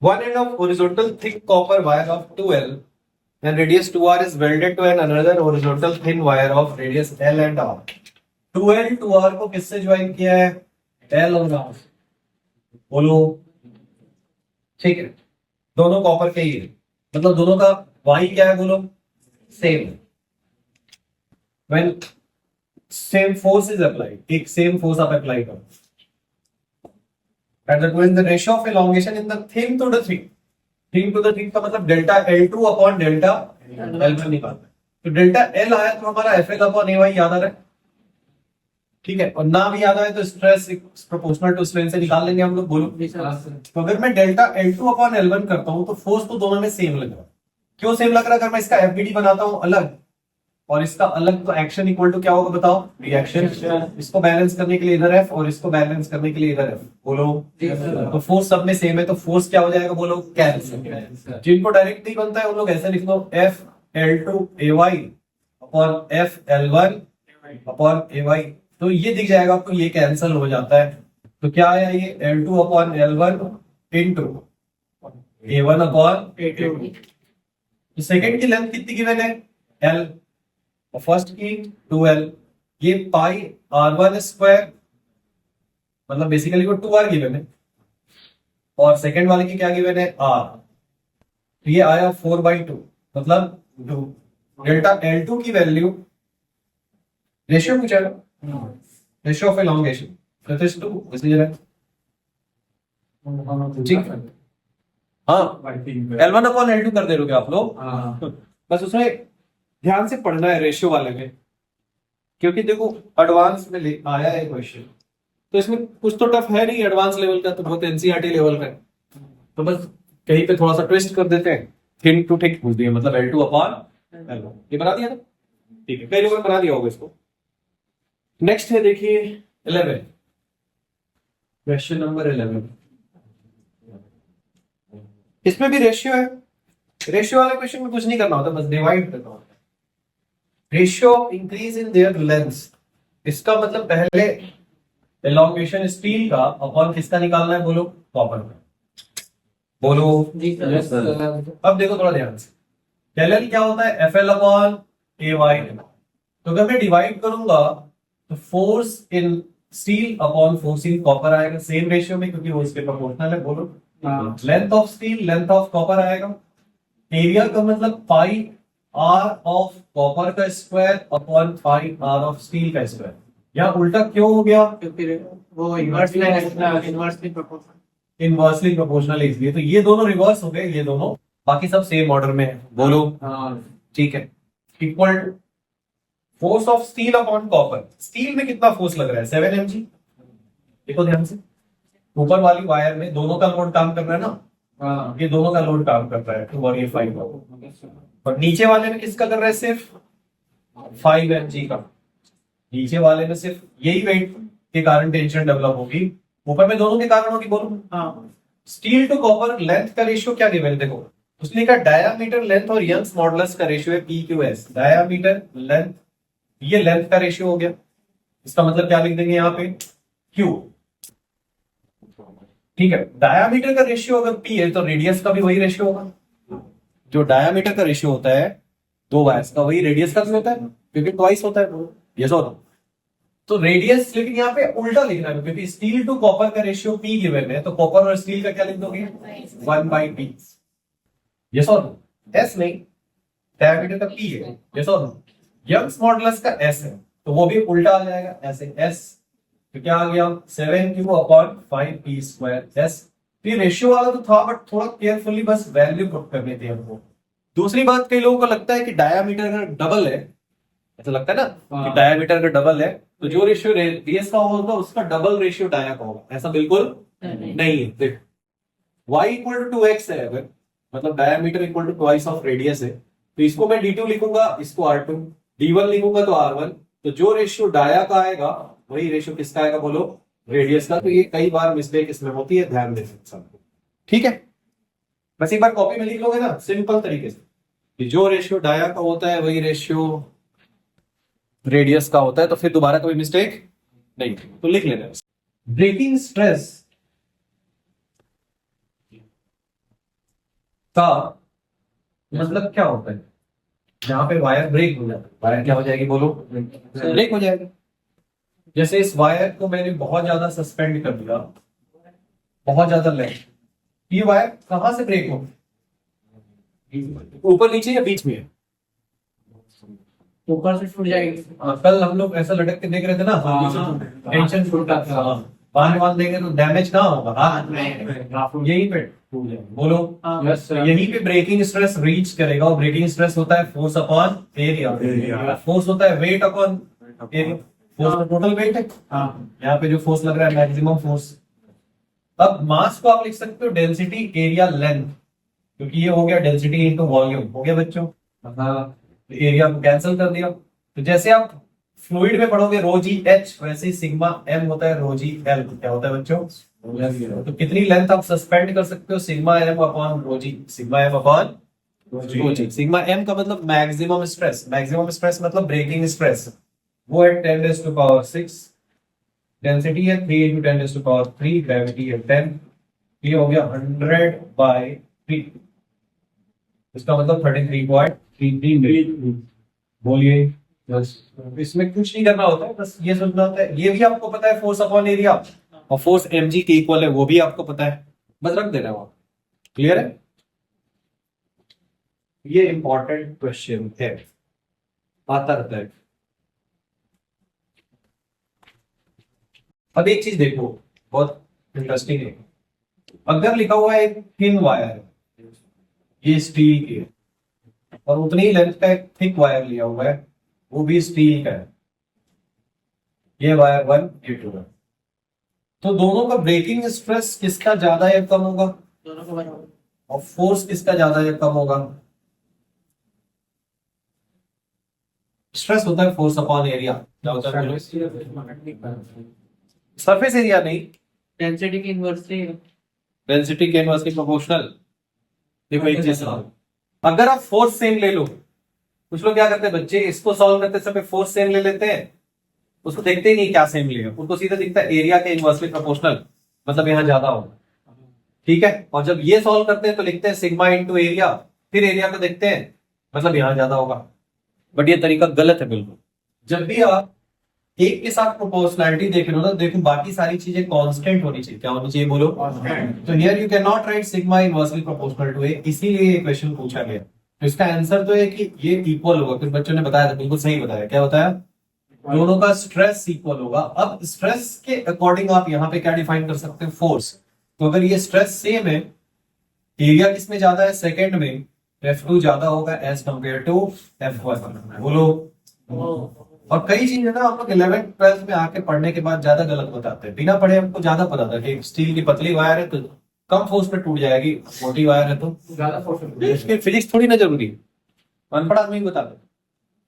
One end of horizontal thick copper wire of 2L and radius 2R is welded to another horizontal thin wire of radius L and R. 2L 2R को किससे join किया है? L और R. बोलो. ठीक है, दोनों copper के ही है, मतलब दोनों का वाई क्या है बोलो? Same. When same force is applied, एक सेम फोर्स आप अप्लाई करो. And when the ratio of elongation in the thin to the thick, thin to the thick का मतलब delta L2 upon delta L1 निकालना है. तो डेल्टा L आया तो हमारा FL अपॉन AY याद आ रहा है, ठीक है, और ना भी याद आए तो स्ट्रेस प्रोपोर्शनल टू स्ट्रेन से निकाल लेंगे हम लोग. बोलो. तो अगर मैं डेल्टा L2 अपॉन L1 करता हूं तो फोर्स तो दोनों में सेम लग रहा है. क्यों सेम लग रहा है? अगर मैं इसका FBD बनाता हूं अलग और इसका अलग, तो एक्शन इक्वल टू क्या होगा बताओ? रिएक्शन. इसको बैलेंस करने के लिए इधर F और इसको बैलेंस करने के लिए इधर F. बोलो. तो फोर्स सब में सेम है तो फोर्स क्या हो जाएगा? बोलो. कैंसिल. जिनको डायरेक्ट नहीं बनता है उन लोग ऐसे लिख दो, F L2 AY upon F L1 upon AY. तो ये दिख जाएगा आपको, ये कैंसिल हो जाता है. तो क्या आया? ये L2 upon L1 into A1 upon A2. तो सेकेंड की लेंथ कितनी गिवन है? L. और फर्स्ट की 2L. ये पाई R1 स्क्वायर, मतलब बेसिकली वो 2R गिवन है, और सेकेंड वाले की क्या गिवन है? R. तो ये आया 4/2, मतलब 2. डेल्टा L2 की वैल्यू, रेशियो पूछा है, ratio of elongation, that is 2. इसलिए ठीक है. हाँ, L1 अपॉन L2 कर दे रहे हो आप लोग. बस उसमें ध्यान से पढ़ना है रेशियो वाले में, क्योंकि देखो एडवांस में आया है क्वेश्चन, तो इसमें कुछ तो टफ है नहीं एडवांस लेवल का, तो बहुत एनसीईआरटी लेवल का है. तो बस कहीं पे थोड़ा सा ट्विस्ट कर देते हैं, थिन टू थिक पूछ दिया, मतलब L2 अपॉन L1. ये बना दिया था, ठीक है, कई लोगों ने बना दिया होगा इसको. नेक्स्ट है देखिए 11, क्वेश्चन नंबर 11. इसमें भी रेशियो है. रेशियो वाले क्वेश्चन में कुछ नहीं करना होता, बस डिवाइड करना होता है. Ratio of increase in their length, इसका मतलब पहले एलोंगेशन स्टील का अपॉन किसका निकालना है? बोलो. कॉपर का. बोलो. अब देखो थोड़ा ध्यान से, LL क्या होता है? FL upon AY. तो अगर मैं डिवाइड करूंगा तो force in steel upon force in copper आएगा सेम रेशियो में, क्योंकि वो इसके प्रोपोर्शनल है. बोलो. Length of steel length of copper आएगा. एरिया का मतलब पाई R ऑफ कॉपर का square upon pi R of steel का स्क्वायर. यहाँ उल्टा क्यों हो गया? क्योंकि वो इनवर्सली प्रोपोर्शनल है, इसलिए. तो ये दोनों रिवर्स हो गए, ये दोनों, बाकी सब सेम ऑर्डर में है. बोलो. ठीक है. Equal to force of steel upon copper. Steel में कितना फोर्स लग रहा है? 7 mg. देखो ध्यान से, ऊपर वाली वायर में दोनों का लोड काम कर रहा है ना, ये दोनों का लोड काम कर रहा है 2 और ये 5. और नीचे वाले में किसका कर रहा है? सिर्फ 5 mg का. नीचे वाले में सिर्फ यही वेट के कारण टेंशन डेवलप होगी, ऊपर में दोनों के कारण होगी. बोलो. स्टील टू कॉपर लेंथ का रेशियो क्या गिवन है? देखो उसने कहा डायामीटर लेंथ और यंग्स मॉडुलस का रेशियो है PQS. डायामीटर लेंथ, ये लेंथ का रेशियो हो गया. इसका मतलब क्या लिख देंगे यहाँ पे? Q. ठीक है. डायामीटर का रेशियो अगर P है तो रेडियस का भी वही रेशियो होगा. जो डायामीटर का रेशियो होता है दो वायर्स का, वही रेडियस का भी होता है, क्योंकि ट्वाइस होता है. यस और नो? तो रेडियस, लेकिन यहाँ पे उल्टा लिखना है, क्योंकि स्टील टू कॉपर का रेशियो P गिवन है, तो कॉपर और स्टील का क्या लिख दोगे? 1/P. यस और नो? S नहीं, डायामीटर का P है. यस और नो? यंग्स मॉडुलस का S है, तो वो भी उल्टा आ जाएगा ऐसे. S तो क्या आ गया? 7Q upon 5P square. S. ये रेशियो वाला तो था, बट थोड़ा केयरफुली बस वैल्यू पुट करनी थी हमको. दूसरी बात, कई लोगों को लगता है कि डायामीटर का डबल है, ऐसा लगता है ना कि डायामीटर का डबल है, तो जो रेशियो रेडियस का होगा उसका डबल रेशियो डाया का होगा. ऐसा बिल्कुल नहीं है. देख, y इक्वल टू 2x है, अगर मतलब diameter equal to twice of radius है, तो इसको मैं D2 लिखूंगा, इसको R2, D1 लिखूंगा तो R1. तो जो रेशियो डाया का आएगा वही रेशियो किसका आएगा? बोलो. रेडियस का. तो ये कई बार मिस्टेक इसमें होती है, ध्यान दे सबको. ठीक है, बस एक बार कॉपी में लिख लोगे ना सिंपल तरीके से, कि जो रेशियो डाया का होता है वही रेशियो रेडियस का होता है, तो फिर दोबारा कोई मिस्टेक नहीं. तो लिख लेना. ब्रेकिंग स्ट्रेस का मतलब क्या होता है? जहां पे वायर ब्रेक हो जाता है, वायर क्या हो जाएगी बोलो? ब्रेक हो जाएगी। जैसे इस वायर को मैंने बहुत ज्यादा सस्पेंड कर दिया, बहुत ज्यादा लेंथ, ये वायर कहां से ब्रेक हो? ऊपर नीचे या बीच में? ऊपर से टूट जाएगी। कल हम लोग ऐसा लटक के देख रहे थे ना, टेंशन छूटा था, बांध देंगे तो डैमेज कहाँ होगा? यहीं पे टूट जाएगा। बोलो। यहीं पे ब्रेकिंग स्ट्रेस रीच करेगा, और ब्रेकिंग स्ट्रेस होता है फोर्स अपॉन एरिया, फोर्स होता है weight upon area. Force total weight है, यहाँ पे जो फोर्स लग रहा है मैक्सिमम फोर्स। अब मास को आप लिख सकते हो डेंसिटी एरिया लेंथ, क्योंकि ये हो गया डेंसिटी इनटू वॉल्यूम, हो गया बच्चों? एरिया को कैंसिल कर दिया। तो जैसे आप फ्लूइड में पढ़ोगे रो जी एच, वैसे ही सिग्मा एम होता है रो जी एल। क्या होता है बच्चों? तो कितनी लेंथ आप सस्पेंड कर सकते हो? सिग्मा एम अपॉन रो जी, सिग्मा एम अपॉन रो जी। सिग्मा एम का मतलब मैक्सिमम स्ट्रेस, मैक्सिमम स्ट्रेस मतलब ब्रेकिंग स्ट्रेस, वो है 10⁻⁶। डेंसिटी है 3 × 10⁻³ ग्रेविटी है 10। ये हो गया 100/3, इसका मतलब 33.33। बोलिए। इसमें कुछ नहीं करना होता है, बस ये सोचना होता है। ये भी आपको पता है फोर्स अपॉन एरिया, और फोर्स mg के इक्वल है, वो भी आपको पता है, बस रख देना वहां। क्लियर है? ये इंपॉर्टेंट क्वेश्चन है, आता रहता है। अब एक चीज देखो, बहुत इंटरेस्टिंग है। अगर लिखा हुआ है एक थिन वायर, ये स्टील की है, और उतनी ही लेंथ का एक थिक वायर लिया हुआ है, वो भी स्टील का है, ये वायर 1, ये 2 है, तो दोनों का ब्रेकिंग स्ट्रेस किसका ज्यादा या कम होगा? दोनों को बराबर। और फोर्स किसका ज्यादा या कम होगा? स्ट्रेस होता है फोर्स अपॉन एरिया। क्या होता है? सरफेस एरिया नहीं, डेंसिटी की इन्वर्सली। डेंसिटी के इनवर्सली प्रोपोर्शनल। देखो एक चीज, अगर आप फोर्स सेम ले लो, कुछ लोग क्या करते हैं बच्चे, इसको सॉल्व करते समय फोर्स सेम ले लेते हैं, उसको देखते ही नहीं क्या सेम लिया, उनको सीधा दिखता है एरिया के इनवर्सली प्रोपोर्शनल, मतलब यहां ज्यादा होगा। ठीक है? और जब ये सॉल्व करते हैं तो लिखते हैं सिग्मा इनटू एरिया, फिर एरिया को देखते हैं, मतलब यहां ज्यादा होगा। बट ये तरीका गलत है बिल्कुल। जब भी आप एक के साथ प्रोपोर्शनैलिटी देख रहे हो ना, देखो बाकी सारी चीजें कांस्टेंट होनी चाहिए। क्या होनी चाहिए बोलो? तो here you can not write sigma inversely proportional to A, इसीलिए ये क्वेश्चन पूछा गया। तो इसका आंसर तो है कि ये इक्वल होगा। कुछ बच्चों ने बताया था, बिल्कुल सही बताया। क्या बताया? दोनों का स्ट्रेस इक्वल होगा। अब स्ट्रेस के अकॉर्डिंग आप यहाँ पे क्या डिफाइन कर सकते हो? फोर्स। तो अगर ये स्ट्रेस सेम है, एरिया किसमें ज्यादा है? सेकंड में F2 ज्यादा होगा एज कंपेयर टू F1। बोलो। और कई चीजें ना हम लोग 11th 12th में आके पढ़ने के बाद ज्यादा गलत बताते हैं। बिना पढ़े हमको ज्यादा पता था कि स्टील की पतली वायर है तो कम फोर्स पे टूट जाएगी, मोटी वायर है तो ज्यादा फोर्स। फिजिक्स थोड़ी ना जरूरी है, अनपढ़ आदमी बता दो।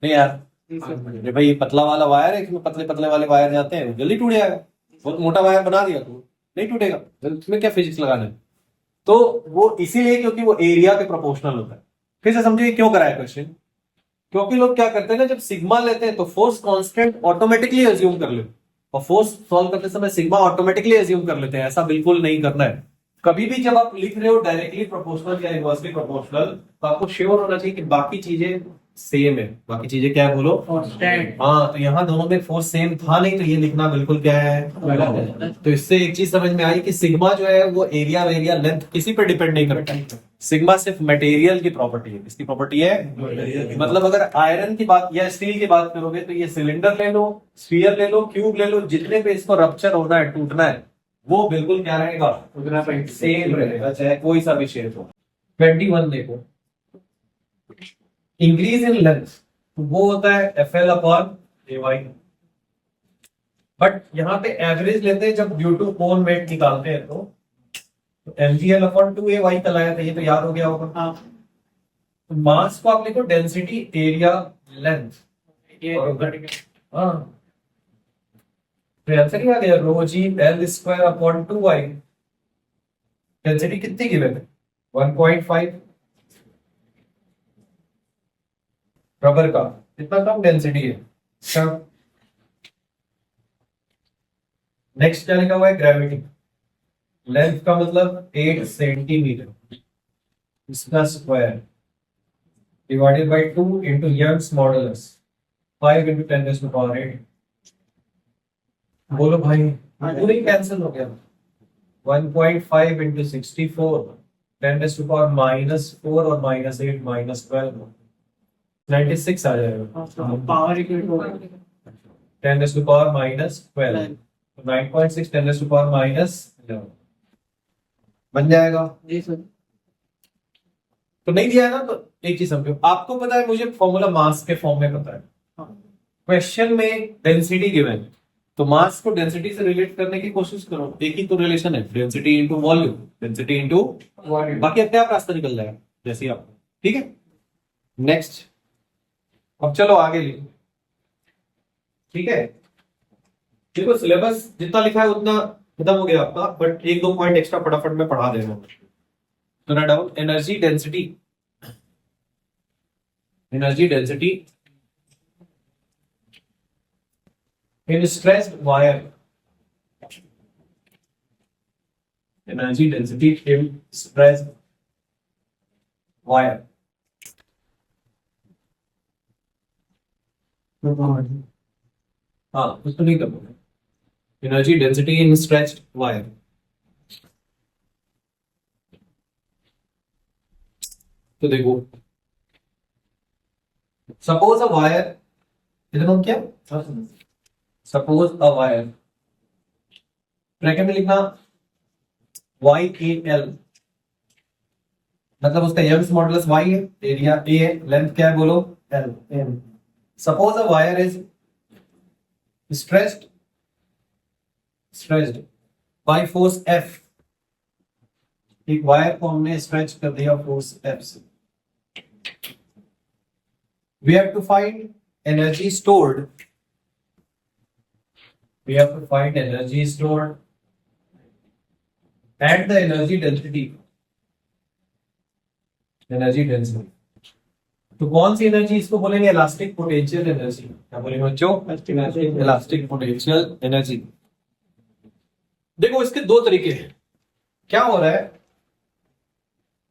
नहीं यार, अरे भाई ये पतला वाला वायर है, इसमें पतले पतले वाले वायर जाते हैं, जल्दी टूट जाएगा। बहुत मोटा वायर बना दिया तो नहीं टूटेगा, तुम्हें क्या फिजिक्स लगाना है? तो वो इसीलिए क्योंकि वो एरिया के प्रोपोर्शनल होता है। फिर से समझिए क्यों कराया क्वेश्चन। क्योंकि लोग क्या करते हैं ना, जब सिग्मा लेते हैं तो फोर्स कांस्टेंट ऑटोमेटिकली अज्यूम कर लेते, और फोर्स सॉल्व करते समय सिग्मा ऑटोमेटिकली अज्यूम कर लेते हैं। ऐसा बिल्कुल नहीं करना है। कभी भी जब आप लिख रहे हो डायरेक्टली प्रोपोर्शनल या इनवर्सली प्रोपोर्शनल, तो आपको श्योर होना चाहिए कि बाकी चीजें सेम है। बाकी चीजें क्या है बोलो? कांस्टेंट। हाँ, तो यहाँ दोनों में फोर्स सेम था नहीं, तो ये लिखना बिल्कुल क्या है? गलत है। तो इससे एक चीज समझ में आई कि सिग्मा जो है वो एरिया लेंथ किसी पर डिपेंड नहीं करता। सिग्मा सिर्फ मटेरियल की प्रॉपर्टी है। किसकी प्रॉपर्टी है? मतलब अगर आयरन की बात या स्टील की बात करोगे तो ये सिलेंडर ले लो, स्फीयर ले लो, क्यूब ले लो, जितने पे इसको रप्चर होना है, टूटना है, वो बिल्कुल क्या रहेगा? उतना सेम रहेगा, चाहे कोई सा भी शेप हो। 21 देखो, इंक्रीज इन लेंथ, वो होता है FL अपॉन AY। बट यहाँ पे एवरेज लेते हैं जब ड्यू टू कोन वेट निकालते हैं तो MgL अपॉन 2AY का लाया था, ये तो याद हो गया होगा। हाँ। तो मास को आप लिखो डेंसिटी एरिया लेंथ। ये हाँ, तो आंसर क्या आ गया? रो जी L square upon 2Y। Density कितनी गिवन है? 1.5। रबर का कितना कम डेंसिटी है? नेक्स्ट क्या लिखा हुआ है? ग्रेविटी। लेंथ का मतलब 8 सेंटीमीटर। इसका square divided by 2 into Young's modulus 5 into 10 raised to power 8। बोलो भाई, पूरी कैंसिल हो गया। 1.5 into 64 10 raised to power -4 और -8 -12 96 आ जाएगा। Power equal to 10 raised to power -12 तो 9.6 10 raised to power -11 बन जाएगा। जी सर। तो नहीं दिया है ना, तो एक चीज समझो, आपको पता है, मुझे फॉर्मूला मास के फॉर्म में पता है। क्वेश्चन में डेंसिटी गिवन है, तो मास को डेंसिटी से रिलेट करने की कोशिश करो। एक ही तो रिलेशन है, density into volume, density into volume, बाकी अपने आप रास्ता निकल जाएगा जैसे ही आपको। ठीक है, नेक्स्ट। अब चलो आगे लिखो। ठीक है, देखो सिलेबस जितना लिखा है उतना खत्म हो गया आपका, बट एक दो पॉइंट एक्स्ट्रा फटाफट में पढ़ा दे रहा हूं। तो ना down, energy density in stressed wire, energy density in stressed wire। हाँ, कुछ तो नहीं कर पाऊंगा। Energy density in stretched wire. तो देखो, सपोज अ वायर, इधर हम क्या, सपोज अ वायर, ब्रैकेट में लिखना YAL, मतलब उसका यंग्स मॉडुलस Y है, एरिया A है, लेंथ क्या है बोलो, L। Suppose a wire is stretched by force F। एक वायर को हमने स्ट्रेच कर दिया फोर्स F से। We have to find energy stored and the energy density। तो कौन सी एनर्जी इसको बोलेंगे, इलास्टिक पोटेंशियल एनर्जी। क्या बोलेंगे बच्चों, इलास्टिक पोटेंशियल एनर्जी। देखो, इसके दो तरीके हैं। क्या हो रहा है,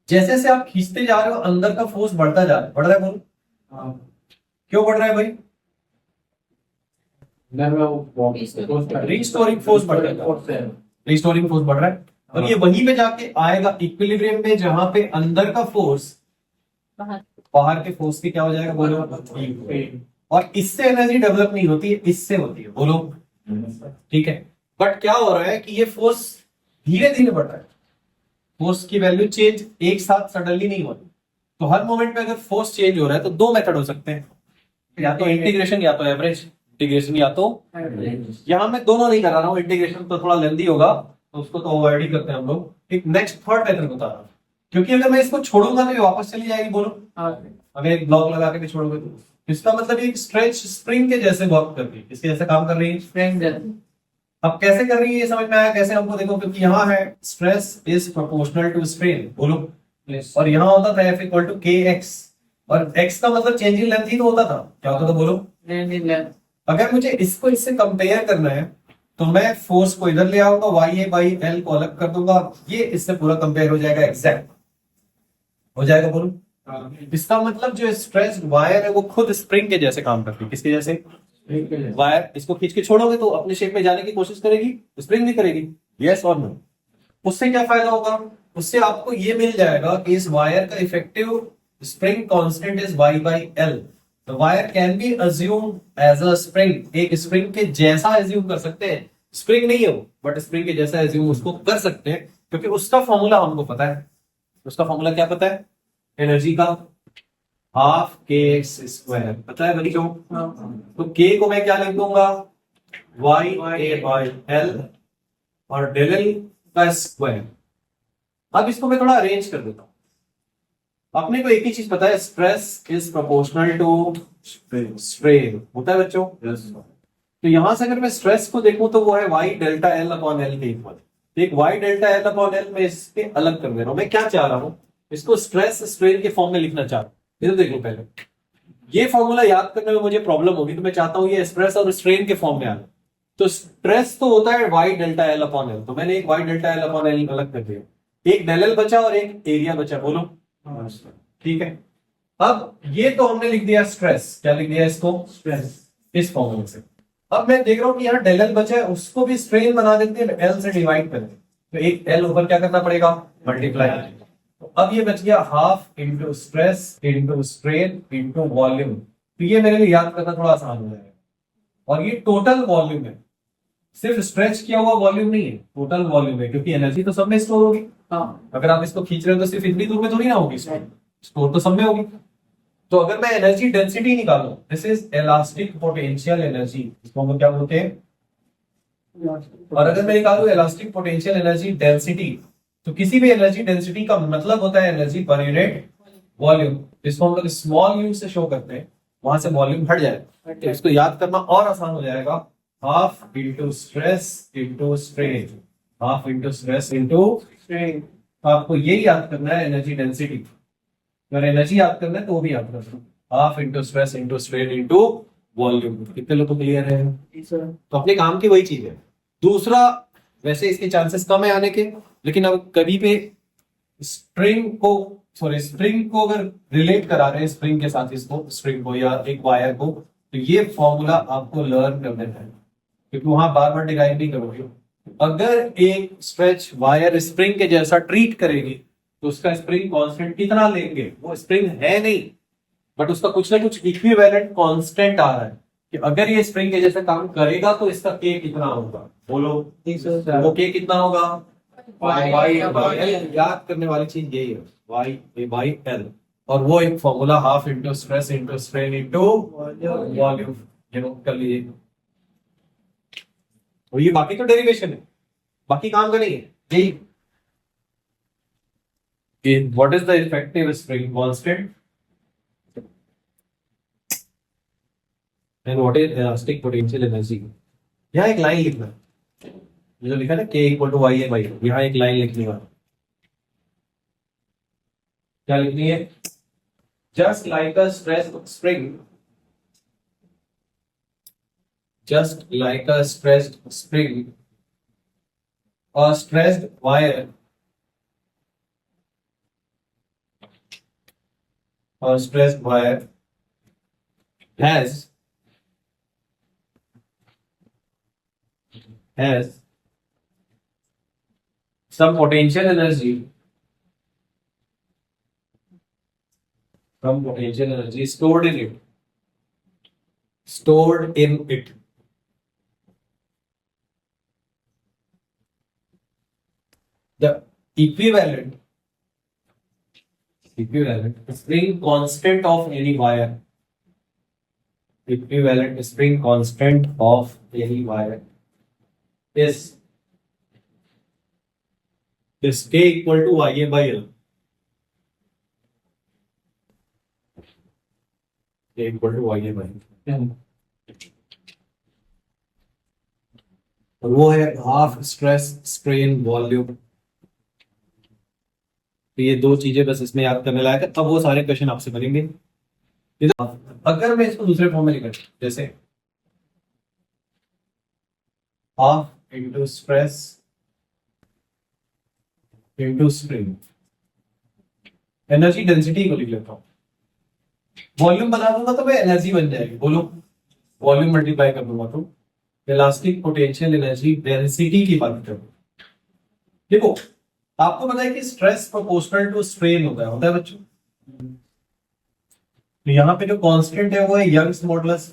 जैसे जैसे आप खींचते जा रहे हो अंदर का फोर्स बढ़ता जा रहा है, बढ़ रहा है बोलो। क्यों बढ़ रहा है भाई, रिस्टोरिंग फोर्स बढ़ रहा है, रिस्टोरिंग फोर्स बढ़ रहा है, और ये वहीं पे जाके आएगा इक्विलिब्रियम में, जहां पे अंदर का फोर्स बाहर के फोर्स की क्या हो जाएगा बोलो, और इससे एनर्जी डेवलप नहीं होती है, इससे होती है बोलो। ठीक है, बट क्या हो रहा है कि ये फोर्स धीरे धीरे बढ़ रहा है, फोर्स की वैल्यू चेंज एक साथ सडनली नहीं हो रही। तो हर मोमेंट पे अगर फोर्स चेंज हो रहा है तो दो मेथड हो सकते हैं, या तो इंटीग्रेशन या तो एवरेज इंटीग्रेशन, या तो यहां मैं दोनों नहीं करा रहा हूं, इंटीग्रेशन तो थोड़ा लेंदी होगा तो उसको तो अवॉइड ही करते हैं हम लोग। एक नेक्स्ट थर्ड मेथड बता रहा हूं, क्योंकि अगर मैं इसको छोड़ूंगा तो ये वापस चली जाएगी बोलो। अगर एक ब्लॉक लगा के भी छोड़ोगे तो इसका मतलब एक स्ट्रेच स्प्रिंग के जैसे वर्क कर रही है, इसके जैसे काम कर रही है स्प्रिंग। अब कैसे कर रही है ये समझ में आया कैसे हमको, देखो, क्योंकि यहाँ है stress is proportional to strain बोलो, और यहाँ होता था F इक्वल टू KX, और X का मतलब चेंज इन लेंथ ही तो होता था। क्या होता था बोलो, अगर मुझे इसको इससे कंपेयर करना है तो मैं फोर्स को इधर ले आऊंगा, YA/L को अलग कर दूंगा, ये इससे पूरा कंपेयर हो जाएगा, एग्जैक्ट हो जाएगा बोलो। इसका मतलब जो स्ट्रेच वायर है वो खुद स्प्रिंग के जैसे काम करती है। किसके जैसे, वायर इसको खींच के छोड़ोगे तो अपने शेप में जाने की कोशिश करेगी, स्प्रिंग नहीं करेगी, यस और नो। उससे क्या फायदा होगा, उससे आपको ये मिल जाएगा कि इस वायर का effective spring constant is Y/L। The wire can be assumed as a spring, एक स्प्रिंग के जैसा एज्यूम कर सकते हैं, स्प्रिंग नहीं है वो बट स्प्रिंग के जैसा एज्यूम उसको कर सकते हैं, क्योंकि उसका फॉर्मूला हमको पता है। उसका फॉर्मूला क्या पता है, एनर्जी का हाफ kx² पता है बच्चों। तो k को मैं क्या लिख दूंगा, YA/L और डेल L का स्क्वायर। अब इसको मैं थोड़ा अरेंज कर देता हूं। अपने को एक ही चीज पता है, stress is proportional to strain, होता है बच्चों। तो यहां से अगर मैं स्ट्रेस को देखूं तो वो है Y∆L/L के इक्वल। एक Y∆L/L में इसके अलग कर दे रहा हूं। मैं क्या चाह रहा हूं, इसको स्ट्रेस स्ट्रेन के फॉर्म में लिखना चाह रहा हूं। इधर देख लो, पहले ये फॉर्मूला याद करने में मुझे प्रॉब्लम होगी, तो मैं चाहता हूं ये स्ट्रेस और स्ट्रेन के फॉर्म में आ। तो स्ट्रेस तो होता है Y∆L/L, तो मैंने एक Y∆L/L अलग कर दिया, एक डेल L बचा और एक एरिया बचा बोलो। ठीक है, अब ये तो हमने लिख दिया स्ट्रेस, क्या लिख दिया इसको, स्ट्रेस। इस फॉर्मूले से। अब मैं देख रहा हूं कि यहाँ डेल एल बचा है, उसको भी स्ट्रेन बना देते हैं, एल से डिवाइड कर देते हैं, तो एक एल ऊपर क्या करना पड़ेगा, मल्टीप्लाई। तो अब ये बच गया half into stress into strain into volume. तो ये मेरे लिए याद करना थोड़ा आसान हो जाएगा। और ये टोटल वॉल्यूम है, सिर्फ स्ट्रेच किया हुआ वॉल्यूम नहीं है, टोटल वॉल्यूम है, क्योंकि एनर्जी तो सब में स्टोर होगी। हाँ, अगर आप इसको खींच रहे हो तो सिर्फ इतनी दूर में थोड़ी ना होगी, स्टोर तो सब में होगी। तो अगर मैं एनर्जी डेंसिटी निकालूं, this is elastic potential energy, इसको हम क्या बोलते हैं। और अगर मैं निकालूं इलास्टिक पोटेंशियल एनर्जी डेंसिटी, तो किसी भी एनर्जी डेंसिटी का मतलब होता है एनर्जी पर यूनिट वॉल्यूम। इसको हम लोग स्मॉल यू से शो करते हैं, वहां से वॉल्यूम हट जाएगा, तो इसको याद करना और आसान हो जाएगा। Half into stress into strain, half into stress into strain. आपको यही याद करना है एनर्जी डेंसिटी। अगर एनर्जी याद करना है तो वो भी याद कर सकते, half into stress into strain into volume. कितने लोग को क्लियर है? तो अपने काम की वही चीज है। दूसरा, वैसे इसके चांसेस कम है आने के, लेकिन अब कभी पे स्प्रिंग को अगर रिलेट करा रहे हैं स्प्रिंग के साथ, इसको स्प्रिंग को या एक वायर को, तो ये फॉर्मूला आपको लर्न कर देना है, क्योंकि वहां बार बार डिराइव नहीं करोगे। अगर एक स्ट्रेच वायर स्प्रिंग के जैसा ट्रीट करेगी, तो उसका स्प्रिंग कांस्टेंट कितना लेंगे, वो स्प्रिंग है नहीं, बट उसका कुछ ना कुछ इक्विवेलेंट कांस्टेंट आ रहा है कि अगर ये स्प्रिंग के जैसा काम करेगा तो इसका के कितना होगा, बोलो। वो के कितना होगा, वाई एल। याद करने वाली चीज यही है, वाई ए बाई एल। और वो एक formula half into stress into strain into volume, ये नोट कर लीजिए। और ये बाकी तो डेरिवेशन है, बाकी काम का नहीं है यही। What is the effective spring constant and what is elastic potential energy? यहाँ एक लाइन लिखना है, जो लिखा है ना K इक्वल टू वाई है भाई, यहाँ एक लाइन लिखनी है। क्या लिखनी है? Just like a stressed spring, just like a stressed spring, a stressed wire or stressed wire has some potential energy, stored in it. The equivalent spring constant of any wire, equivalent spring constant of any wire is K equal to IA by L. K equal to IA by L. और वो है half stress strain volume. तो ये दो चीजें बस इसमें याद करने लायक है, तब वो सारे क्वेश्चन आपसे बनेंगे। अगर मैं इसको दूसरे फॉर्म में लिखा, जैसे half into stress into strain, energy density को लिख लेता हूं, वॉल्यूम बना दूंगा तो मैं एनर्जी बन जाएगी, बोलो वॉल्यूम मल्टीप्लाई कर दूंगा तो इलास्टिक पोटेंशियल एनर्जी डेंसिटी की बात करूं। देखो आपको पता है कि स्ट्रेस प्रोपोर्शनल टू स्ट्रेन होता है बच्चों। तो यहाँ पे जो कांस्टेंट है वो है यंग्स मॉडुलस।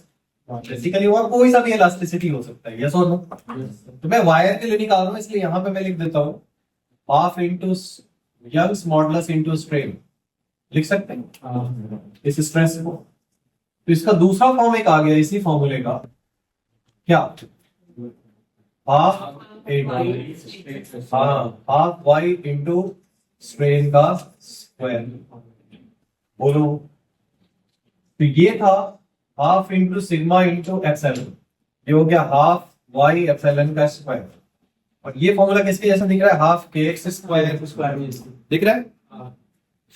बेसिकली वो कोई सा भी इलास्टिसिटी हो सकता है, यस और नो। तो मैं वायर के लिए निकाल रहा हूँ, इसलिए यहाँ पे मैं लिख देता हूँ half into Young's modulus into strain, लिख सकते हैं इस स्ट्रेस को। तो इसका दूसरा फॉर्म एक आ गया इसी फॉर्मूले का, क्या, हाफ वाई इंटू स्ट्रेन का स्क्वायर, बोलो। तो ये था half into sigma into epsilon, ये हो गया हाफ वाई एप्सिलॉन का स्क्वायर। और ये फॉर्मूला किसके जैसा दिख रहा है, हाफ के एक्स स्क्वायर दिख रहा है।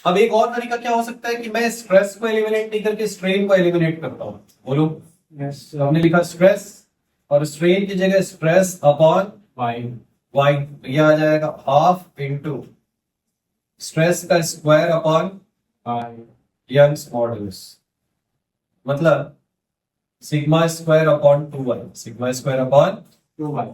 अब एक और तरीका क्या हो सकता है कि मैं स्ट्रेस को एलिमिनेट नहीं करके स्ट्रेन को एलिमिनेट करता हूं, बोलो। हमने लिखा स्ट्रेस और स्ट्रेन की जगह स्ट्रेस अपॉन वाई, ये आ जाएगा हाफ इंटू स्ट्रेस का स्क्वायर अपॉन यंग्स मॉडुलस, मतलब sigma square upon 2y, sigma square upon 2y.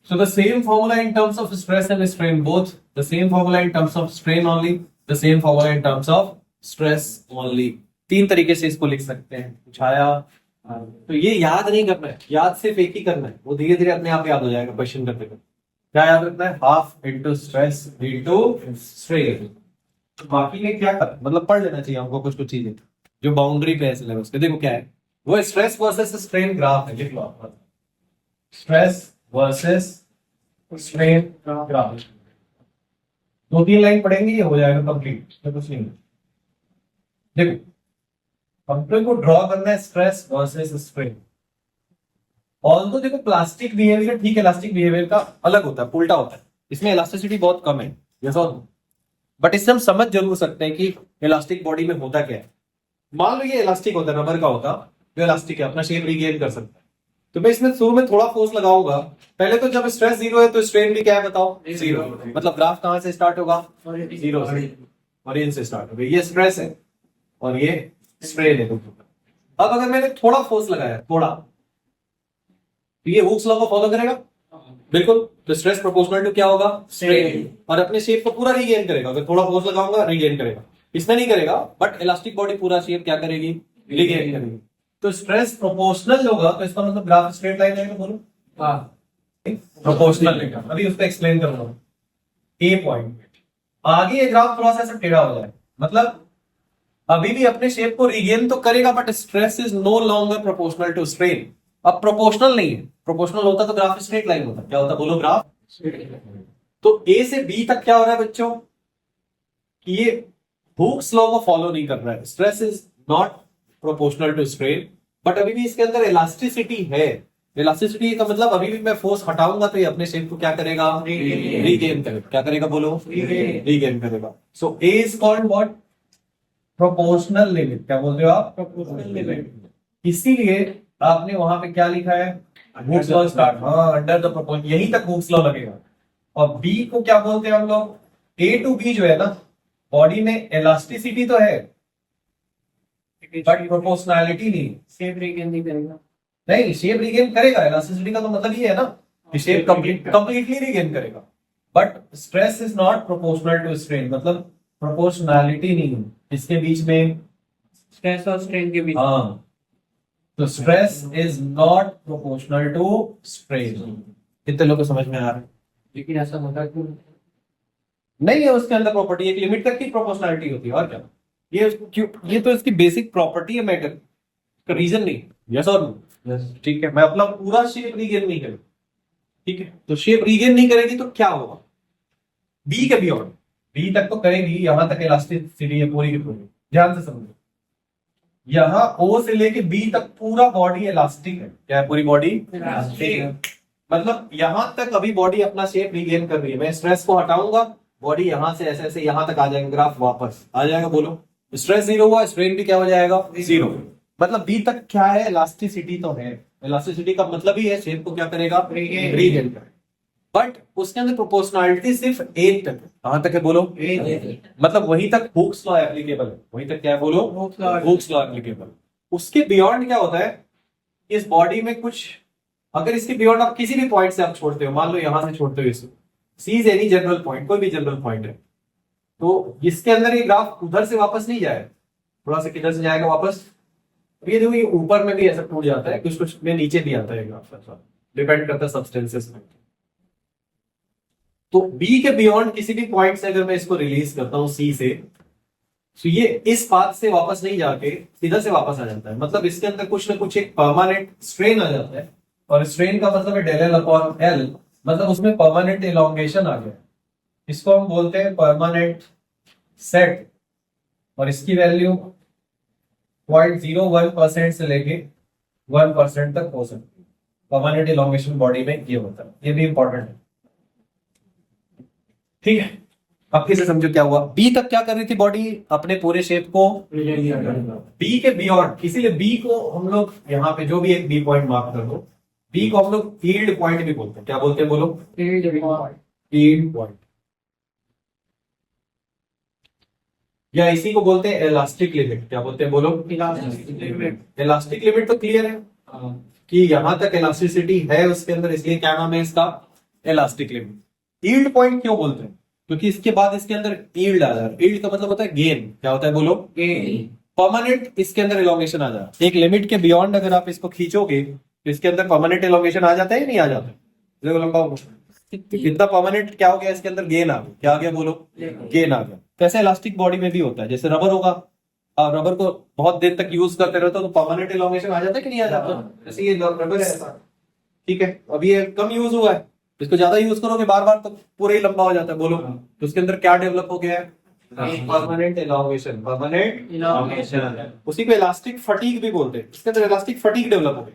So the same formula in terms of stress and strain, both the same formula in terms of strain only, the same formula in terms of stress only. तीन तरीके से इसको लिख सकते हैं. छाया, तो ये याद नहीं करना है, याद सिर्फ एक ही करना है, वो धीरे धीरे अपने आप याद हो जाएगा क्वेश्चन करते करते. क्या याद रखना है? Half into stress into strain. बाकी में क्या कर, मतलब पढ़ लेना चाहिए हमको कुछ कुछ चीजें जो बाउंड्री पे है सिलेबस के. देखो क्या है वो, स्ट्रेस वर्सेस स्ट्रेन ग्राफ है. लिख लो आप, stress versus strain graph. 2-3 line पढ़ेंगे, ये हो जाएगा कंप्लीट, तो कुछ नहीं. देखो हमको को ड्रॉ करना है स्ट्रेस वर्सेस स्ट्रेन. ऑल्दो देखो प्लास्टिक बिहेवियर, ठीक है, इलास्टिक बिहेवियर का अलग होता है, उल्टा होता है, इसमें इलास्टिसिटी बहुत कम है, यस और नो. बट इससे हम समझ जरूर सकते हैं कि इलास्टिक बॉडी में होता क्या है. मान लो ये इलास्टिक होता है, रबर का होता, जो इलास्टिक है, अपना शेप रिगेन कर सकता है. तो मैं इसमें शुरू में थोड़ा फोर्स लगाऊंगा. पहले तो जब स्ट्रेस 0 है तो स्ट्रेन भी क्या है बताओ? 0. मतलब ग्राफ कहां से स्टार्ट होगा? 0 से, और इनसे स्टार्ट होगा. ये स्ट्रेस है और ये स्ट्रेन है. अब अगर मैंने थोड़ा फोर्स लगाया, थोड़ा, तो ये हुक्स लॉ को फॉलो करेगा बिल्कुल. तो स्ट्रेस प्रोपोर्शनल टू क्या होगा? स्ट्रेन. और अपने शेप को पूरा रिगेन करेगा. अगर थोड़ा फोर्स लगाऊंगा रिगेन करेगा. इसमें नहीं करेगा, बट इलास्टिक बॉडी पूरा शेप क्या करेगी? रिगेन करेगी. तो स्ट्रेस प्रोपोर्शनल होगा, तो इसका मतलब ग्राफ स्ट्रेट लाइन है. बोलो प्रोपोर्शनल लेगा. अभी उसको एक्सप्लेन करूंगा. ए पॉइंट आगे ये ग्राफ थोड़ा सा ऐसा टेढ़ा हो जाए, मतलब अभी भी अपने शेप को रिगेन तो करेगा, but stress is no longer proportional to strain. अब प्रोपोर्शनल नहीं है, प्रोपोर्शनल होता तो ग्राफ स्ट्रेट लाइन होता. क्या होता बोलो? ग्राफ. तो ए से बी तक क्या हो रहा है बच्चों कि ये हुक्स लॉ को फॉलो नहीं कर रहा है. Stress is not proportional to strain, but अभी भी इसके अंदर इलास्टिसिटी है. इलास्टिसिटी का मतलब अभी भी मैं फोर्स हटाऊंगा तो ये अपने शेप को क्या करेगा? रीगेन करेगा. क्या करेगा बोलो? रीगेन करेगा. So A is called what? Proportional limit. क्या बोलते हो आप? Proportional limit. इसीलिए आपने वहां पे क्या लिखा है? Hooke's law start. हाँ, अंडर द प्रोपोर्शन, यहीं तक हुक्स लॉ लगेगा. और बी को क्या बोलते हैं हम लोग? ए टू बी जो है ना, बॉडी में इलास्टिसिटी तो है बट प्रोपोर्शनैलिटी नहीं. शेप रिगेन नहीं करेगा. नहीं, शेप रिगेन करेगा. इलास्टिसिटी का तो मतलब ये है ना कि शेप कंप्लीटली रिगेन करेगा. But stress is not proportional to strain, मतलब प्रोपोर्शनैलिटी नहीं है इसके बीच में, स्ट्रेस और स्ट्रेन के बीच. हाँ. तो stress is not proportional to strain. कितने लोगों को समझ में आ रहा है? लेकिन ऐसा होता क्यों? नहीं है उसके अंदर प्रॉपर्टी, एक लिमिट तक की प्रोपोर्शनैलिटी होती है, और क्या. ये क्यों, ये तो इसकी बेसिक प्रॉपर्टी है मैटर का, रीजन नहीं. यस और नो? ठीक है. मैं अपना पूरा शेप रीगेन नहीं करूँ, ठीक है, तो शेप रीगेन नहीं करेगी तो क्या होगा? बी के बियॉन्ड, बी तक तो करेगी, यहां तक इलास्टिसिटी है पूरी की पूरी. ध्यान से समझो, यहां ओ से लेके बी तक पूरा बॉडी इलास्टिक है. क्या है? पूरी बॉडी इलास्टिक. मतलब यहां तक अभी बॉडी अपना शेप रीगेन कर रही है. मैं स्ट्रेस को हटाऊंगा, बॉडी यहां से ऐसे ऐसे यहां तक आ जाएगा, ग्राफ वापस आ जाएगा. बोलो स्ट्रेस 0 हुआ, स्ट्रेन भी क्या हो जाएगा? 0. मतलब बी तक क्या है? इलास्टिसिटी तो है. इलास्टिसिटी का मतलब ही है शेप को क्या करेगा? रीगेन करेगा. बट उसके अंदर प्रोपोर्शनैलिटी सिर्फ ए तक है. कहां तक है बोलो? मतलब वहीं तक हुक्स लॉ एप्लीकेबल है. वहीं तक क्या है बोलो? Hooke's law applicable. उसके बियॉन्ड क्या होता है? इस बॉडी में कुछ, अगर इसके बियॉन्ड आप किसी भी पॉइंट से आप छोड़ते हो, मान लो यहां से छोड़ते हो इसे, सी इज एनी जनरल पॉइंट, कोई भी जनरल पॉइंट है, तो इसके अंदर ये ग्राफ उधर से वापस नहीं जाएगा, थोड़ा सा किधर से जाएगा वापस. ये देखो, ये ऊपर में भी ऐसा टूट जाता है, कुछ कुछ में नीचे भी आता है ग्राफ. ऐसा डिपेंड करता है सब्सटेंसेस में. तो बी के बियॉन्ड किसी भी पॉइंट से अगर मैं इसको रिलीज करता हूं सी से, तो ये इस पाथ से वापस नहीं जाके सीधा से वापस आ जाता है. मतलब इसके अंदर कुछ ना कुछ एक परमानेंट स्ट्रेन आ जाता है. और स्ट्रेन का मतलब है डेल एल अपॉन एल, मतलब उसमें परमानेंट इलॉन्गेशन आ गया. इसको हम बोलते हैं परमानेंट सेट. और इसकी वैल्यू 0.01% से लेके 1% तक हो सकती है. परमानेंट इलॉन्गेशन बॉडी में ये होता है. ये भी इंपॉर्टेंट है, ठीक है. अब फिर से समझो क्या हुआ. बी तक क्या कर रही थी बॉडी? अपने पूरे शेप को. बी के बियॉन्ड, इसीलिए बी को हम लोग यहाँ पे जो भी एक बी पॉइंट मार्क कर दो, बी को हम लोग फील्ड पॉइंट भी बोलते हैं. क्या बोलते हैं बोलो? Field point. या इसी को बोलते हैं इलास्टिक लिमिट। क्या बोलते हैं बोलो? लिमिट। इलास्टिक लिमिट तो क्लियर है कि यहां तक इलास्टिसिटी है उसके अंदर, इसलिए क्या नाम है इसका? Elastic limit. यील्ड पॉइंट क्यों बोलते हैं? क्योंकि इसके बाद इसके अंदर यील्ड आ जाए। यील्ड का मतलब होता है गेन। क्या होता है बोलो? परमानेंट इसके अंदर इलोंगेशन आ जाए। एक लिमिट के बियॉन्ड अगर आप इसको खींचोगे तो इसके अंदर परमानेंट इलोंगेशन आ जाता है या नहीं आ जाता? देखो लंबा हो कितना परमानेंट, क्या हो गया इसके अंदर? गेन आ गया। क्या आ गया बोलो? गेन आ गया। तो ऐसे इलास्टिक बॉडी में भी होता है। जैसे रबर होगा, आप रबर को बहुत देर तक यूज करते रहते हो तो परमानेंट इलोंगेशन आ जाता है कि नहीं आ जाता? जैसे ये रबर है ऐसा, ठीक है, अभी ये कम यूज हुआ है, इसको ज्यादा यूज करोगे बार बार तो पूरा ही लंबा हो जाता है। बोलो, तो उसके अंदर क्या डेवलप हो गया है? Permanent elongation. परमानेंट इलोंगेशन, उसी को इलास्टिक फटीग भी बोलते हैं। इसके अंदर इलास्टिक फटीग डेवलप हो गई।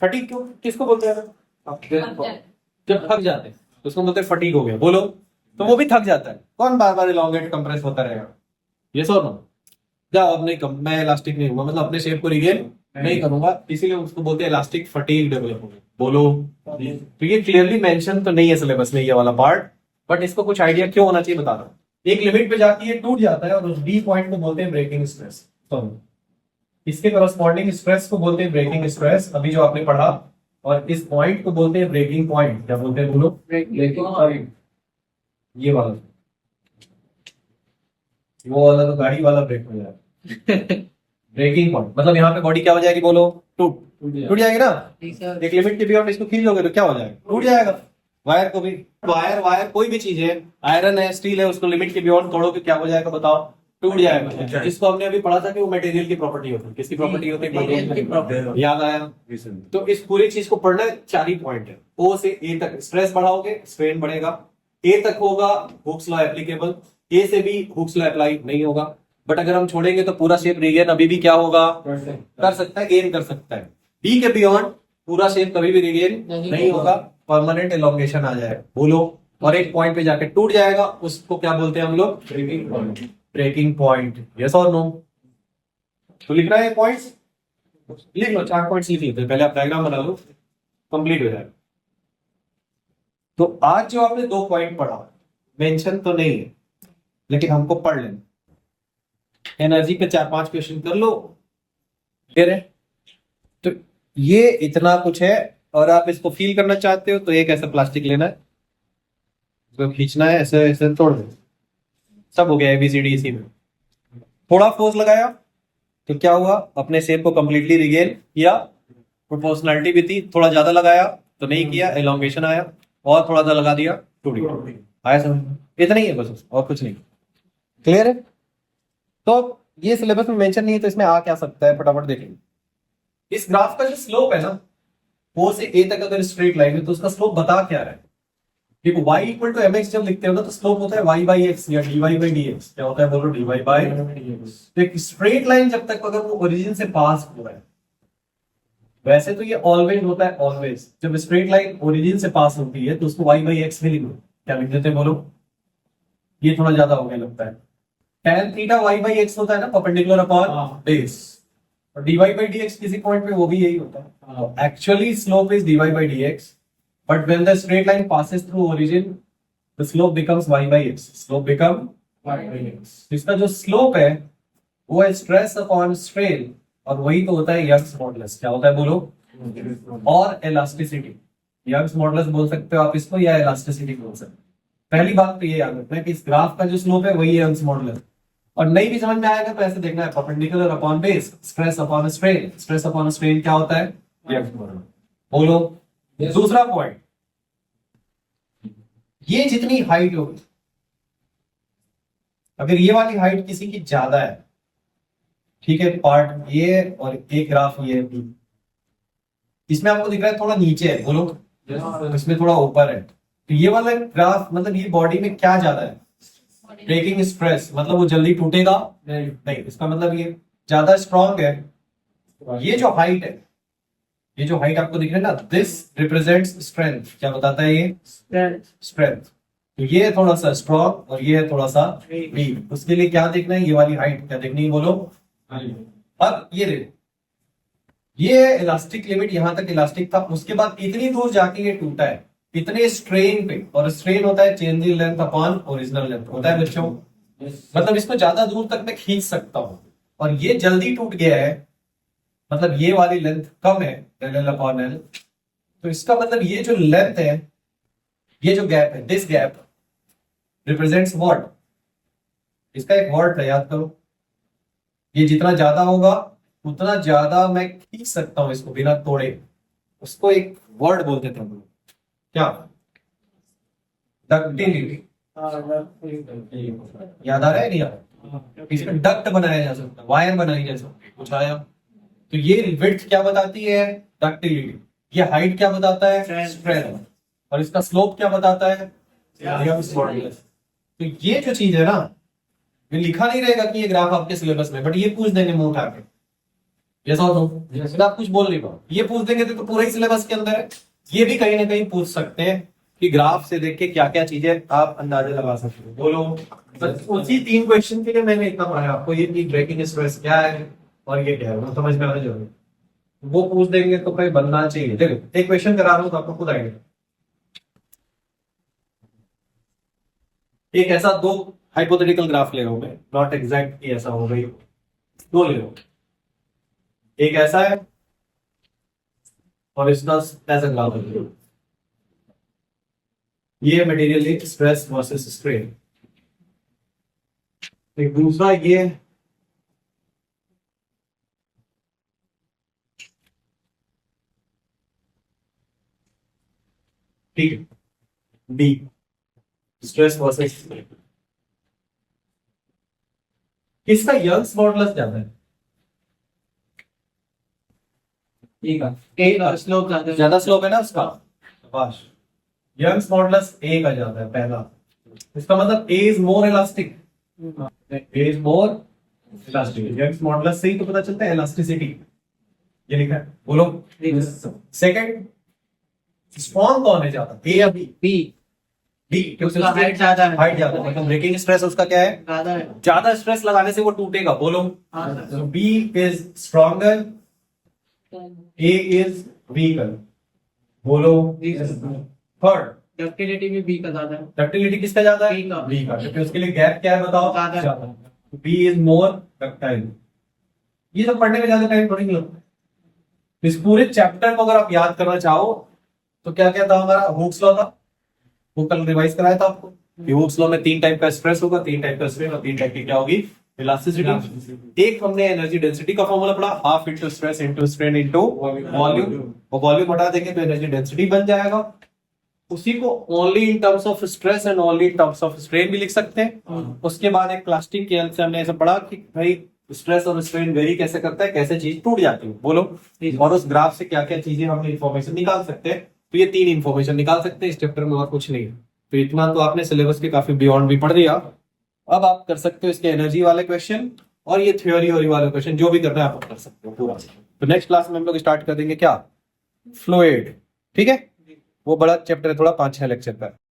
फटीग क्यों, किसको बोलते हैं? जब थक जाते हैं तो उसको बोलते हैं फटीग हो गया। बोलो, तो वो भी थक जाता है। कौन बार बार इलोंगेट कंप्रेस होता रहेगा? ये सो नो जाओ, अब नहीं मैं इलास्टिक नहीं हुआ, मतलब अपने शेप को रिगेन नहीं करूंगा, इसीलिए उसको बोलते हैं इलास्टिक फटीग डेवलप हो गई। बोलो, तो ये क्लियरली मेंशन तो नहीं है सिलेबस में ये वाला पार्ट, बट इसको कुछ आइडिया क्यों होना चाहिए बता रहा हूं। एक लिमिट पे जाके ये टूट जाता है और उस डी पॉइंट को बोलते हैं ब्रेकिंग स्ट्रेस। तो इसके करस्पॉन्डिंग स्ट्रेस को बोलते हैं ब्रेकिंग स्ट्रेस, अभी जो आपने पढ़ा, और इस पॉइंट को बोलते हैं ब्रेकिंग पॉइंट। क्या बोलते हैं बोलो? Breaking point. ये वाला, वो वाला तो गाड़ी वाला ब्रेक हो जाएगा। ब्रेकिंग पॉइंट मतलब यहाँ पे बॉडी क्या हो जाएगी बोलो? टूट जाएगी ना। एक लिमिट के बियॉन्ड इसको खींचोगे तो क्या हो जाएगा? टूट जाएगा। वायर को भी, वायर कोई भी चीज है, आयरन है, स्टील है, उसको लिमिट के बियॉन्ड तोड़ोगे क्या हो जाएगा बताओ? टूट जाएगा। जिसको हमने अभी पढ़ा था कि वो मटेरियल की प्रॉपर्टी होती है। किसकी प्रॉपर्टी होती है? मटेरियल की प्रॉपर्टी। याद आया? तो इस पूरी चीज को पढ़ना है। 4 ही पॉइंट है। ओ से ए तक स्ट्रेस बढ़ाओगे स्ट्रेन बढ़ेगा। ए तक होगा हुक्स लॉ एप्लीकेबल, ए से भी हुक्स लॉ अप्लाई नहीं होगा। बट अगर हम छोड़ेंगे तो पूरा शेप रिगेन अभी भी क्या होगा? कर सकता है, गेन कर सकता है। बी के बियॉन्ड पूरा शेप कभी भी रिगेन नहीं होगा, परमानेंट इलोंगेशन आ जाएगा। बोलो, और एक पॉइंट पे जाके टूट जाएगा, उसको क्या बोलते हैं हम लोग? Breaking point. Breaking point, yes और नो? तो लिख रहा है पॉइंट्स, लिख लो। 4 पॉइंट्स लिख लो, पहले आप डायग्राम बना लो, कंप्लीट हो जाएगा। तो आज जो आपने 2 पॉइंट पढ़ा, मेंशन तो नहीं है लेकिन हमको पढ़ लेना। एनर्जी पे 4-5 क्वेश्चन कर लो, क्लियर है? तो ये इतना कुछ है। और आप इसको फील करना चाहते हो तो एक ऐसा प्लास्टिक लेना है, इसको खींचना है, ऐसे ऐसे तोड़ दो, सब हो गया ABCD इसी में। थोड़ा फोर्स लगाया तो क्या हुआ? अपने शेप को कंप्लीटली रिगेन किया। प्रोपोर्शनलिटी भी थी, थोड़ा ज्यादा लगाया तो नहीं किया, एलोंगेशन आया, और थोड़ा सा लगा दिया, टूट गया। आया समझ? इतना ही है बस, और कुछ नहीं। क्लियर है? तो ये सिलेबस में मेंशन नहीं है तो इसमें आ क्या सकता है, फटाफट देखेंगे। इस ग्राफ का जो स्लोप है ना, O से A तक अगर स्ट्रेट लाइन है तो उसका स्लोप बता क्या रहा है? देखो, y इक्वल टू mx जब लिखते हो ना तो स्लोप होता है y बाई एक्स या dy बाई dx। क्या होता है बोलो? dy by dx। तो एक स्ट्रेट लाइन जब तक अगर वो ओरिजिन से पास हो रहा है, वैसे तो ये ऑलवेज होता है, ऑलवेज जब स्ट्रेट लाइन ओरिजिन से पास होती है तो उसको y बाई एक्स में लिख दो। क्या लिख देते हैं बोलो? ये थोड़ा ज्यादा हो गया लगता है। tan theta y by x होता है ना, परपेंडिकुलर अपॉन बेस, और dy बाई dx किसी पॉइंट पे वो भी यही होता है। Actually slope is dy by dx, but when the straight line passes through origin the slope becomes y by x। Slope become y by x। इसका जो स्लोप है वो है स्ट्रेस अपॉन स्ट्रेन, और वही तो होता है यंग्स मॉडुलस। क्या होता है बोलो? और इलास्टिसिटी। यंग्स मॉडुलस बोल सकते हो आप इसको, या इलास्टिसिटी बोल सकते हो। पहली बात तो ये याद रखना है कि इस ग्राफ का जो स्लोप है वही है यंग्स मॉडुलस। और नहीं भी समझ में आएगा तो ऐसे देखना है, perpendicular upon base, stress upon strain. Stress upon strain क्या होता है? बोलो। दूसरा पॉइंट, ये जितनी हाइट होगी, अगर ये वाली हाइट किसी की ज्यादा है, ठीक है, पार्ट ये और एक ग्राफ ये, इसमें आपको दिख रहा है थोड़ा नीचे है, बोलो, इसमें थोड़ा ऊपर है, तो ये वाला ग्राफ मतलब ये बॉडी में क्या ज्यादा है? ब्रेकिंग स्ट्रेस, मतलब वो जल्दी टूटेगा नहीं। इसका मतलब ये ज्यादा स्ट्रॉन्ग है। ये जो हाइट है, ये जो हाइट आपको दिख रहा है ना, दिस रिप्रेजेंट्स स्ट्रेंथ। क्या बताता है ये? स्ट्रेंथ। तो ये है थोड़ा सा स्ट्रॉन्ग और ये है थोड़ा सा वीक। उसके लिए क्या देखना है? ये वाली हाइट क्या देखनी है बोलो? अब ये देखो, ये इलास्टिक लिमिट यहां तक इलास्टिक था, उसके बाद इतनी दूर जाके ये टूटा है इतने स्ट्रेन पे, और स्ट्रेन होता है change in length upon original length होता है बच्चों। मतलब इसको ज्यादा दूर तक मैं खींच सकता हूं, और ये जल्दी टूट गया है, मतलब ये वाली लेंथ कम है del L upon L, तो इसका मतलब ये जो लेंथ है, ये जो गैप है, दिस गैप रिप्रेजेंट्स व्हाट, इसका एक वर्ड है, याद करो। ये जितना ज्यादा होगा उतना ज्यादा मैं खींच सकता हूं इसको बिना तोड़े, उसको एक वर्ड बोलते थे हम लोग, क्या, डक्टिलिटी। याद आ रहा है नहीं याद? इसमें डक्ट बनाया जा सकता है, वायर बनाई जा सकती है, कुछ आया। तो ये विड्थ क्या बताती है, डक्टिलिटी। ये हाइट क्या बताता है, स्ट्रेंथ। और इसका स्लोप क्या बताता है, यंग्स मॉडुलस। तो ये जो चीज है ना, ये लिखा नहीं रहेगा कि ये ग्राफ आपके सिलेबस में, बट ये पूछ देंगे मुंह उठा के, जैसा हो तो आप कुछ बोल नहीं पाओ, ये पूछ देंगे तो पूरा ही सिलेबस के अंदर है। ये भी कहीं ना कहीं पूछ सकते हैं कि ग्राफ से देख के क्या क्या चीजें आप अंदाजा लगा सकते हो, बोलो। बस उसी 3 क्वेश्चन के लिए मैंने इतना पढ़ाया आपको, ये कि ब्रेकिंग स्ट्रेस क्या है और ये क्या है, वो समझ में आना जरूरी है। वो पूछ देंगे तो कहीं बनना चाहिए। देखो एक क्वेश्चन करा रहा हूं तो आपको खुद आइडिया। एक ऐसा 2 हाइपोथेटिकल ग्राफ ले रहा हूं मैं, नॉट एग्जैक्ट कि ऐसा हो गई, 2 ले लो। एक ऐसा है और इसका ऐसा ग्राफ है, ये मटेरियल स्ट्रेस वर्सेस स्ट्रेन। एक दूसरा ये है, ठीक है, बी स्ट्रेस वर्सेस स्ट्रेन। किसका यंग्स मॉडुलस ज्यादा है, स्लोप ज्यादा ज्यादा स्लोप है ना उसका, बस यंग्स मॉडुलस ए का ज्यादा है पहला। इसका मतलब A is more elastic, A is more elastic. Young's modulus से ही तो पता चलता है इलास्टिसिटी, ये लिखा है, बोलो। सेकंड, स्ट्रॉन्ग कौन है ज्यादा, ए या बी? बी, बी, क्योंकि उसका हाइट ज्यादा है, हाइट ज्यादा है, मतलब ब्रेकिंग स्ट्रेस उसका क्या है, ज्यादा है। ज्यादा स्ट्रेस लगाने से वो टूटेगा, बोलो। हाँ sir. B is stronger, A is weaker, बोलो। थर्ड, डक्टिलिटी भी बी का ज्यादा है। डक्टिलिटी किसका ज्यादा है, बी का। बी का, क्योंकि उसके लिए गैप क्या है बताओ, ज्यादा है। B is more ductile. ये सब पढ़ने में ज्यादा टाइम थोड़ी नहीं लगता। इस पूरे चैप्टर को अगर आप याद करना चाहो तो क्या क्या था हमारा, हुक्स लॉ था, वो कल रिवाइज कराया था आपको। हुक्स लॉ में 3 टाइप का स्ट्रेस होगा, 3 टाइप का स्ट्रेन और 3 टाइप की क्या होगी, इलास्टिसिटी। एक हमने एनर्जी डेंसिटी का फॉर्मूला पढ़ा, half into stress into strain into volume, और वॉल्यूम हटा देंगे तो एनर्जी डेंसिटी बन जाएगा। उसी को only in terms of stress and only in terms of strain भी लिख सकते हैं। उसके बाद एक प्लास्टिक के हेल्प से हमने ऐसा पढ़ा कि भाई स्ट्रेस और स्ट्रेन वेरी कैसे करता है, कैसे चीज टूट जाती है, बोलो। और उस ग्राफ से क्या क्या चीजें हम इंफॉर्मेशन निकाल सकते हैं, तो ये 3 इंफॉर्मेशन निकाल सकते हैं इस चैप्टर में, और कुछ नहीं। तो इतना तो आपने सिलेबस के काफी बियॉन्ड भी पढ़ दिया। अब आप कर सकते हो इसके एनर्जी वाले क्वेश्चन और ये थ्योरी वाले क्वेश्चन, जो भी करना है आप कर सकते हो पूरा। तो नेक्स्ट क्लास में हम लोग स्टार्ट कर देंगे क्या, फ्लूइड, ठीक है। वो बड़ा चैप्टर है थोड़ा, 5-6 लेक्चर का।